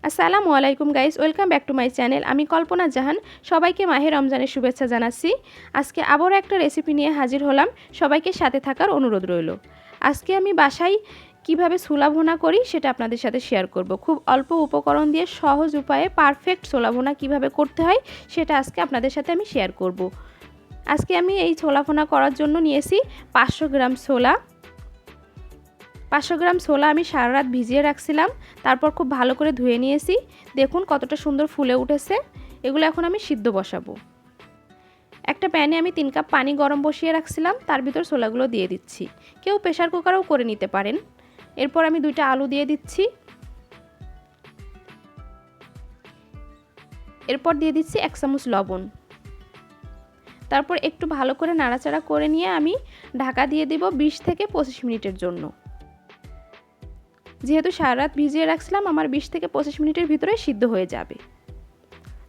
আসসালামু আলাইকুম guys, welcome back to my channel. আমি কল্পনা জাহান। সবাইকে মাহে রমজানের শুভেচ্ছা জানাচ্ছি। আজকে আবারও একটা রেসিপি নিয়ে হাজির হলাম। সবাইকে সাথে থাকার অনুরোধ রইল। আজকে আমি বাসায় কিভাবে ছোলা ভুনা করি সেটা আপনাদের সাথে শেয়ার করব। খুব অল্প উপকরণ দিয়ে সহজ উপায়ে পারফেক্ট ছোলা ভুনা কীভাবে করতে হয় সেটা আজকে আপনাদের সাথে আমি শেয়ার করব। আজকে আমি এই ছোলা ভুনা করার জন্য নিয়েছি 500 গ্রাম ছোলা। 500 গ্রাম ছোলা আমি সারা রাত ভিজিয়ে রাখছিলাম, তারপর খুব ভালো করে ধুয়ে নিয়েছি। দেখুন কতটা সুন্দর ফুলে উঠেছে। এগুলো এখন আমি সিদ্ধ বসাবো। একটা প্যানে আমি 3 কাপ পানি গরম বসিয়ে রাখছিলাম, তার ভিতর ছোলাগুলো দিয়ে দিচ্ছি। কেউ প্রেসার কুকারেও করে নিতে পারেন। এরপর আমি 2টা আলু দিয়ে দিচ্ছি। এরপর দিয়ে দিচ্ছি 1 চামচ লবণ। তারপর একটু ভালো করে নাড়াচাড়া করে নিয়ে আমি ঢাকা দিয়ে দেব 20 থেকে 25 মিনিটের জন্য। যেহেতু সারা রাত ভিজিয়ে রাখছিলাম, আমার 20 থেকে 25 মিনিটের ভিতরে সিদ্ধ হয়ে যাবে।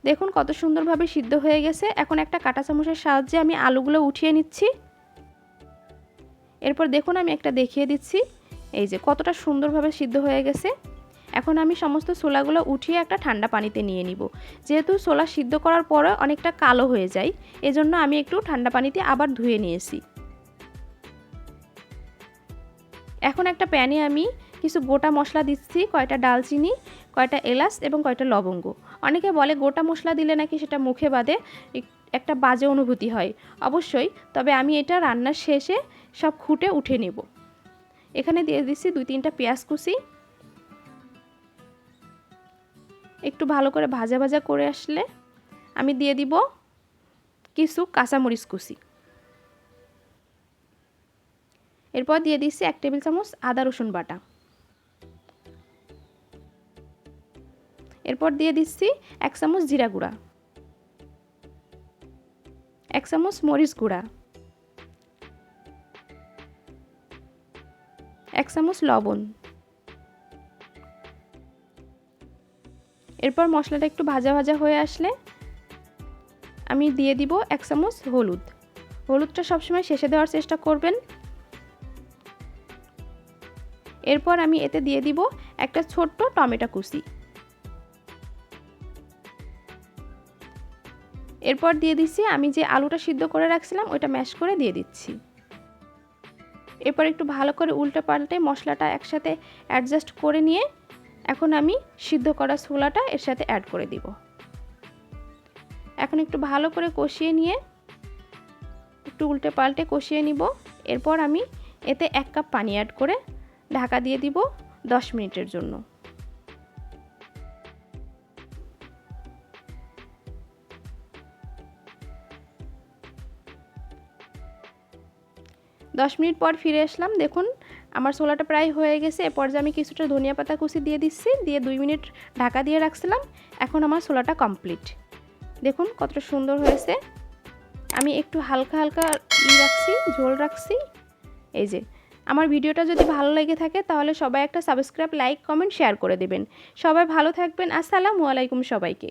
দেখুন কত সুন্দরভাবে সিদ্ধ হয়ে গেছে। এখন একটা কাঁটা চামচের সাহায্যে আমি আলুগুলো উঠিয়ে নিচ্ছি। এরপর দেখুন আমি একটা দেখিয়ে দিচ্ছি, এই যে কতটা সুন্দরভাবে সিদ্ধ হয়ে গেছে। এখন আমি সমস্ত ছোলাগুলো উঠিয়ে একটা ঠান্ডা পানিতে নিয়ে নিব। যেহেতু ছোলা সিদ্ধ করার পরে অনেকটা কালো হয়ে যায়, এজন্য আমি একটু ঠান্ডা পানিতে আবার ধুয়ে নিয়েছি। এখন একটা প্যানে আমি কিছু গোটা মশলা দিচ্ছি, কয়টা ডালচিনি, কয়টা এলাচ এবং কয়টা লবঙ্গ। অনেকে বলে গোটা মশলা দিলে নাকি সেটা মুখে বাদে একটা বাজে অনুভূতি হয়। অবশ্যই, তবে আমি এটা রান্নার শেষে সব খুঁটে উঠে নেব। এখানে দিয়ে দিচ্ছি 2-3টা পেঁয়াজ কুচি। একটু ভালো করে ভাজা ভাজা করে আসলে আমি দিয়ে দিব কিছু কাঁচামরিচ কুচি। এরপর দিয়ে দিচ্ছি 1 টেবিল চামচ আদা রসুন বাটা। এরপর দিয়ে দিচ্ছি 1 চামচ জিরা গুঁড়া, 1 চামচ মরিচ গুঁড়া, 1 চামচ লবণ। এরপর মশলাটা একটু ভাজা ভাজা হয়ে আসলে আমি দিয়ে দিব 1 চামচ হলুদ। হলুদটা সবসময় শেষে দেওয়ার চেষ্টা করবেন। এরপর আমি এতে দিয়ে দিব একটা ছোট্ট টমেটো কুচি। এরপর দিয়ে দিচ্ছি আমি যে আলুটা সিদ্ধ করে রাখছিলাম ওইটা ম্যাশ করে দিয়ে দিচ্ছি। এরপর একটু ভালো করে উল্টে পাল্টে মশলাটা একসাথে অ্যাডজাস্ট করে নিয়ে এখন আমি সিদ্ধ করা ছোলাটা এর সাথে অ্যাড করে দিব। এখন একটু ভালো করে কষিয়ে নিয়ে একটু উল্টে পাল্টে কষিয়ে নিব। এরপর আমি এতে 1 কাপ পানি অ্যাড করে ঢাকা দিয়ে দিব 10 মিনিটের জন্য। 10 মিনিট পর ফিরে আসলাম। দেখুন আমার ছোলাটা প্রায় হয়ে গেছে। এ পর্যায়ে আমি কিছুটা ধনিয়া পাতা কুচি দিয়ে দিচ্ছি, দিয়ে 2 মিনিট ঢাকা দিয়ে রাখছিলাম। এখন আমার ছোলাটা কমপ্লিট। দেখুন কতটা সুন্দর হয়েছে। আমি একটু হালকা হালকা রাখছি, ঝোল রাখছি। এই যে আমার ভিডিওটা যদি ভালো লেগে থাকে তাহলে সবাই একটা সাবস্ক্রাইব, লাইক, কমেন্ট, শেয়ার করে দেবেন। সবাই ভালো থাকবেন। আসসালামু আলাইকুম সবাইকে।